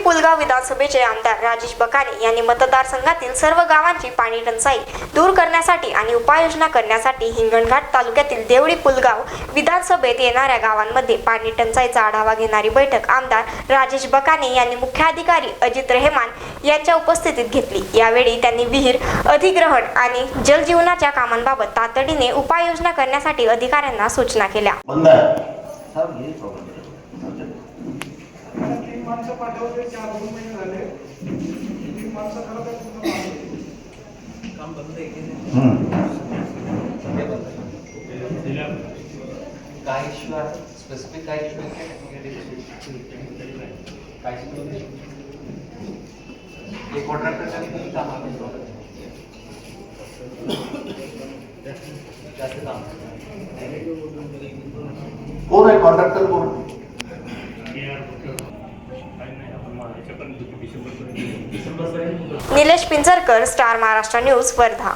पुलगाव विधानसभेचे आमदार राजेश बकाने यांनी मतदारसंघातील सर्व गावांची पाणी टंचाई दूर करण्यासाठी आणि उपाययोजना करण्यासाठी हिंगणघाट तालुक्यातील देवळी पुलगाव विधानसभेत येणाऱ्या गावांमध्ये पाणी टंचाईचा आढावा घेणारी बैठक आमदार राजेश बकाने यांनी मुख्याधिकारी अजित रेहमान यांच्या उपस्थितीत घेतली। यावेळी त्यांनी विहीर अधिग्रहण आणि जलजीवनाच्या कामांबाबत तातडीने उपाययोजना करण्यासाठी अधिकाऱ्यांना सूचना केल्या। माणसं पाठवले 4 महिने झाले ती माणसं खरं तर काम बंद आहे काय इश्यू आहे स्पेसिफिक काय इश्यू आहे काय एक कॉन्ट्रॅक्टरच्या किती काम आहे जास्त काम कोण आहे कॉन्ट्रॅक्टर कोण निलेश पिंजरकर, स्टार महाराष्ट्र न्यूज, वर्धा।